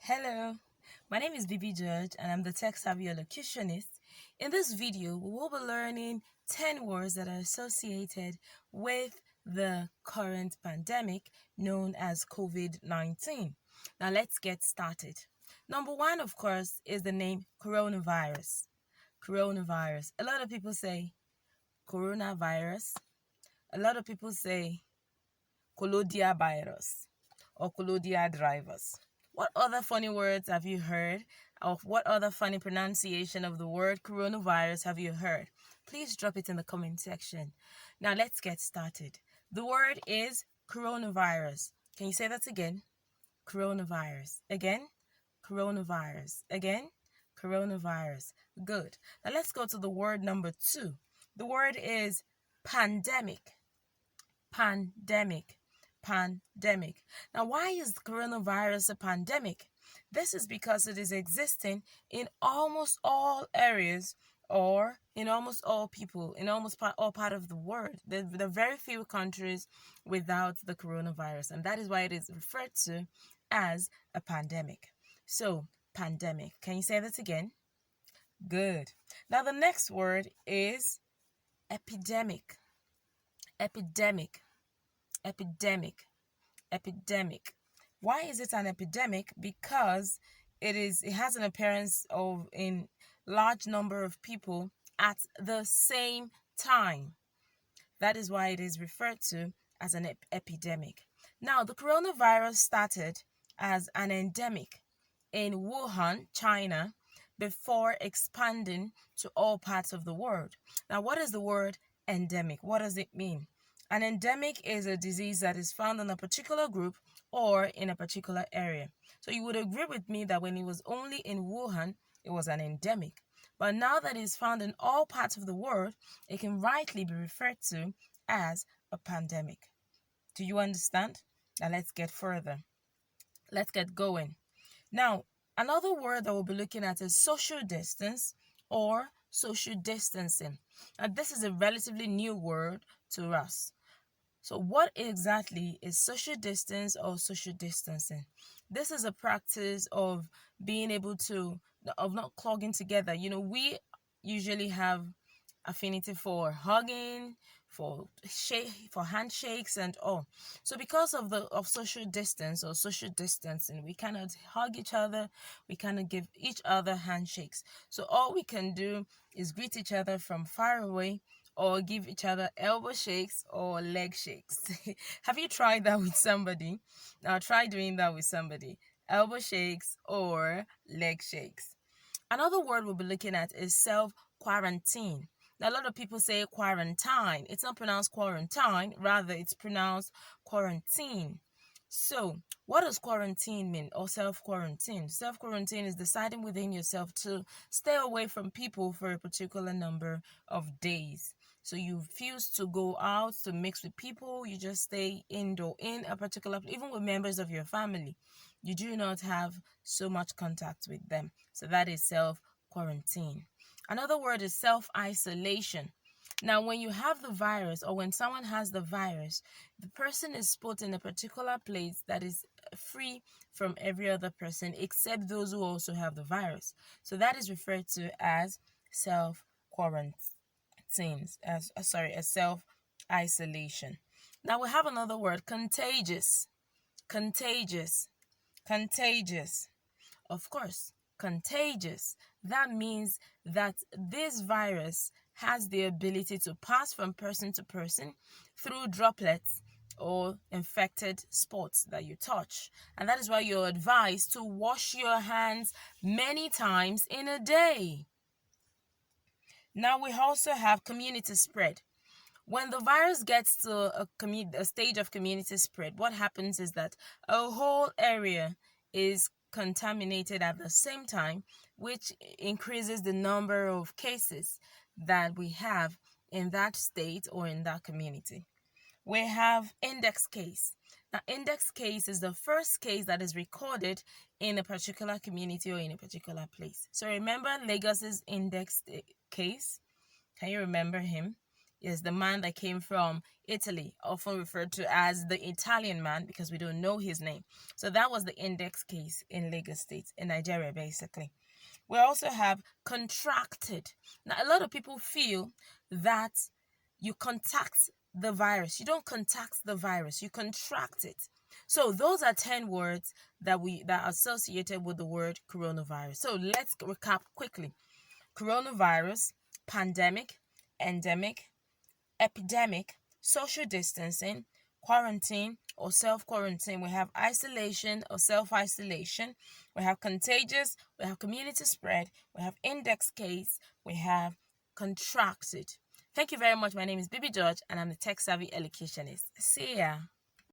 Hello, my name is Bibi George and I'm the tech savvy elocutionist. In this video, we will be learning 10 words that are associated with the current pandemic known as COVID-19. Now let's get started. Number one, of course, is the name coronavirus. Coronavirus. A lot of people say coronavirus. A lot of people say Colodia virus or Colodia drivers. What other funny words have you heard? Or what other funny pronunciation of the word coronavirus have you heard? Please drop it in the comment section. Now let's get started. The word is coronavirus. Can you say that again? Coronavirus. Again? Coronavirus. Again? Coronavirus. Good. Now let's go to the word number 2. The word is pandemic. Pandemic. Pandemic. Now, why is coronavirus a pandemic? This is because it is existing in almost all areas or in almost all people, in almost all part of the world. There are very few countries without the coronavirus, and that is why it is referred to as a pandemic. So, pandemic. Can you say that again? Good. Now, the next word is epidemic. Epidemic. Epidemic. Epidemic. Why is it an epidemic? Because it has an appearance of in large number of people at the same time. That is why it is referred to as an epidemic. Now, the coronavirus started as an endemic in Wuhan, China, before expanding to all parts of the world. Now, what is the word endemic? What does it mean? An endemic is a disease that is found in a particular group or in a particular area. So you would agree with me that when it was only in Wuhan, it was an endemic. But now that it's found in all parts of the world, it can rightly be referred to as a pandemic. Do you understand? Now let's get further. Let's get going. Now, another word that we'll be looking at is social distance or social distancing. Now, this is a relatively new word to us. So what exactly is social distance or social distancing? This is a practice of being able to, of not clogging together. We usually have affinity for hugging, for handshakes and all. So because of social distance or social distancing, we cannot hug each other, we cannot give each other handshakes. So all we can do is greet each other from far away or give each other elbow shakes or leg shakes. Have you tried that with somebody? Now try doing that with somebody. Elbow shakes or leg shakes. Another word we'll be looking at is self-quarantine. Now, a lot of people say quarantine. It's not pronounced quarantine, rather it's pronounced quarantine. So, what does quarantine mean or self-quarantine? Self-quarantine is deciding within yourself to stay away from people for a particular number of days. So you refuse to go out to mix with people, you just stay indoor in a particular, even with members of your family. You do not have so much contact with them. So that is self-quarantine. Another word is self-isolation. Now, when you have the virus or when someone has the virus, the person is put in a particular place that is free from every other person except those who also have the virus. So that is referred to as self-quarantine, as self-isolation. Now we have another word, contagious. Contagious. Contagious. Of course, contagious. That means that this virus has the ability to pass from person to person through droplets or infected spots that you touch. And that is why you're advised to wash your hands many times in a day. Now we also have community spread. When the virus gets to a stage of community spread, what happens is that a whole area is contaminated at the same time, which increases the number of cases that we have in that state or in that community. We have index case. Now, index case is the first case that is recorded in a particular community or in a particular place. So remember Lagos's index case? Can you remember him? Yes, the man that came from Italy, often referred to as the Italian man because we don't know his name. So that was the index case in Lagos State, in Nigeria, basically. We also have contracted. Now, a lot of people feel that you contact the virus. You don't contact the virus, you contract it. So those are 10 words that are associated with the word coronavirus. So let's recap quickly. Coronavirus, pandemic, endemic, epidemic, social distancing, quarantine or self-quarantine. We have isolation or self-isolation. We have contagious. We have community spread. We have index case. We have contracted. Thank you very much. My name is Bibi George and I'm the tech savvy educationist. See ya.